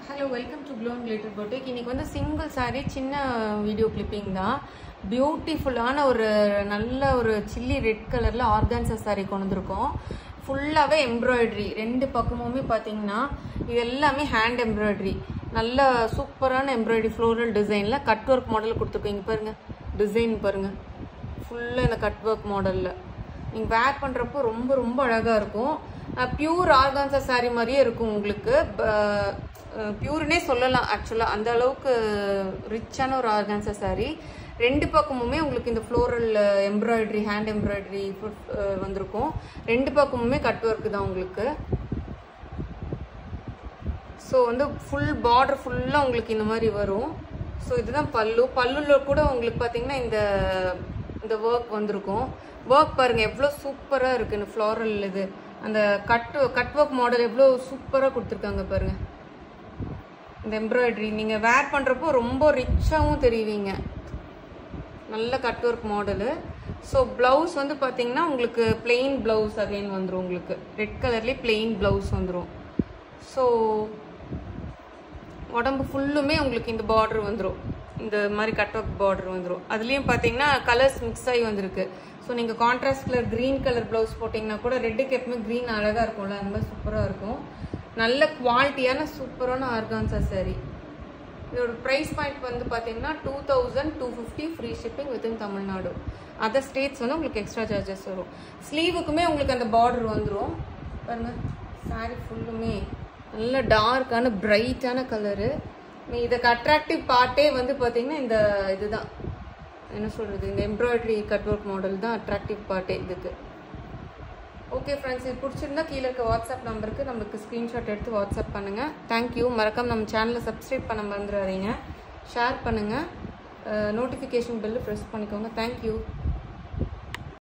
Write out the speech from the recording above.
Hello, welcome to Glow and Glitter Boutique. இன்னைக்கு வந்து single saree சின்ன வீடியோ கிளிப்பிங் தான். பியூட்டிஃபுல்லான ஒரு நல்ல ஒரு சில்லி ரெட் கலர்ல ஆர்கான்சா saree கொண்டு வந்திருக்கோம். ஃபுல்லாவே எம்ப்ராய்டரி, ரெண்டு பக்கமுமே பாத்தீங்கன்னா இது எல்லாமே ஹேண்ட் எம்ப்ராய்டரி. நல்ல சூப்பரான எம்ப்ராய்டரி ஃப்ளோரல் டிசைன்ல கட் ஒர்க் மாடல் கொடுத்துருக்கீங்க பாருங்க. டிசைன் பாருங்க. ஃபுல்லா இந்த கட் ஒர்க் மாடல்ல நீங்க வேர் பண்றப்போ ரொம்ப ரொம்ப அழகா இருக்கும். பியூர் ஆர்கான்சா saree மாதிரியே இருக்கும் உங்களுக்கு. பியூர்னே சொல்லலாம் ஆக்சுவலா, அந்த அளவுக்கு ரிச்சான ஒரு ஆர்கான்சா saree. ரெண்டு பக்கமுமே உங்களுக்கு இந்த ஃப்ளோரல் எம்ப்ராய்டரி, ஹேண்ட் எம்ப்ராய்டரி வந்திருக்கும். ரெண்டு பக்கமுமே கட் ஒர்க் தான் உங்களுக்கு. ஸோ வந்து ஃபுல் பார்டர் ஃபுல்லா உங்களுக்கு இந்த மாதிரி வரும். ஸோ இதுதான் பல்லு. பல்லுல கூட உங்களுக்கு பாத்தீங்கன்னா இந்த ஒர்க் வந்திருக்கும். ஒர்க் பாருங்க எவ்வளோ சூப்பரா இருக்கு. இந்த ஃப்ளோரல் இது அந்த கட் ஒர்க் மாடல் எவ்வளோ சூப்பரா கொடுத்துருக்காங்க பாருங்க. இந்த எம்ப்ராய்டரி நீங்க வேர் பண்றப்போ ரொம்ப ரிச்சாவும் தெரியுவீங்க. நல்ல cut work model. So blouse வந்து பாத்தீங்கன்னா உங்களுக்கு பிளெயின் பிளவுஸ் அகைன் வந்துடும். உங்களுக்கு ரெட் கலர்லேயே பிளெயின் பிளவுஸ் வந்துடும். ஸோ உடம்பு ஃபுல்லுமே உங்களுக்கு இந்த பார்டர் வந்துடும். இந்த மாதிரி கட் ஒர்க் பார்டர் வந்துடும். அதுலேயும் பார்த்தீங்கன்னா கலர்ஸ் மிக்ஸ் ஆகி வந்திருக்கு. ஸோ நீங்கள் contrast colour green colour blouse போட்டிங்கன்னா கூட ரெட்டுக்கு எப்பவுமே க்ரீன் அழகாக இருக்கும்ல, அந்த மாதிரி சூப்பராக இருக்கும். நல்ல குவாலிட்டியான சூப்பரான ஆர்கான்சா saree. இதோட ப்ரைஸ் பாயிண்ட் வந்து பார்த்தீங்கன்னா 2250 free shipping within Tamil Nadu. Other states வந்து உங்களுக்கு எக்ஸ்ட்ரா சார்ஜஸ் வரும். ஸ்லீவுக்குமே உங்களுக்கு அந்த பார்டர் வந்துடும் பாருங்க. saree ஃபுல்லுமே நல்ல டார்க்கான பிரைட்டான கலரு. இதுக்கு அட்ராக்டிவ் பார்ட்டே வந்து பார்த்தீங்கன்னா இந்த இதுதான் என்ன சொல்றது, இந்த எம்ப்ராய்டரி கட் ஒர்க் மாடல் தான் அட்ராக்டிவ் பார்ட்டே இதுக்கு. ஓகே ஃப்ரெண்ட்ஸ், இது பிடிச்சிருந்தா கீழே இருக்க வாட்ஸ்அப் நம்பருக்கு நம்மளுக்கு ஸ்க்ரீன்ஷாட் எடுத்து வாட்ஸ்அப் பண்ணுங்க. தேங்க்யூ. மறக்காம நம்ம சேனலை சப்ஸ்கிரைப் பண்ண மறந்துடாதீங்க. ஷேர் பண்ணுங்க. நோட்டிஃபிகேஷன் பெல் ப்ரெஸ் பண்ணிக்கோங்க. தேங்க்யூ.